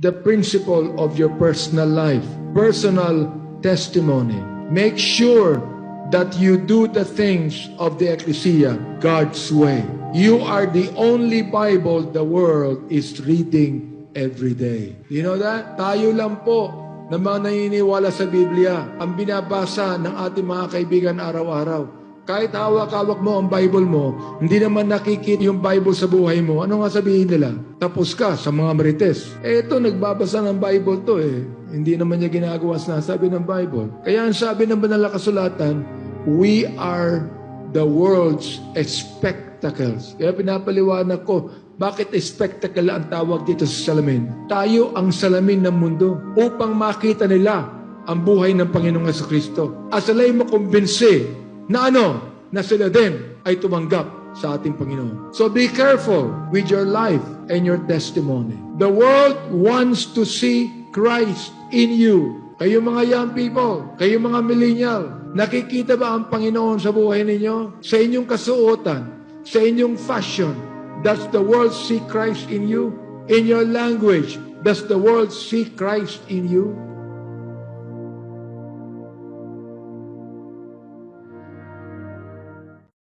the principle of your personal life, personal testimony. Make sure that you do the things of the Ecclesia God's way. You are the only Bible the world is reading every day. You know that? Tayo lang po na mga naniniwala sa Biblia ang binabasa ng ating mga kaibigan araw-araw. Kahit hawak-hawak mo ang Bible mo, hindi naman nakikita yung Bible sa buhay mo. Ano nga sabihin nila? Tapos ka sa mga marites. Ito, nagbabasa ng Bible to Hindi naman niya ginagawa sa sabi ng Bible. Kaya ang sabi ng banal na kasulatan, we are the world's spectacles. Kaya pinapaliwanag ko, bakit spectacle ang tawag dito sa salamin? Tayo ang salamin ng mundo upang makita nila ang buhay ng Panginoong Jesucristo. At sila'y makumbinsi na na sila din ay tumanggap sa ating Panginoon. So be careful with your life and your testimony. The world wants to see Christ in you. Kayo mga young people, kayo mga millennial, nakikita ba ang Panginoon sa buhay ninyo? Sa inyong kasuotan, sa inyong fashion, does the world see Christ in you? In your language, does the world see Christ in you?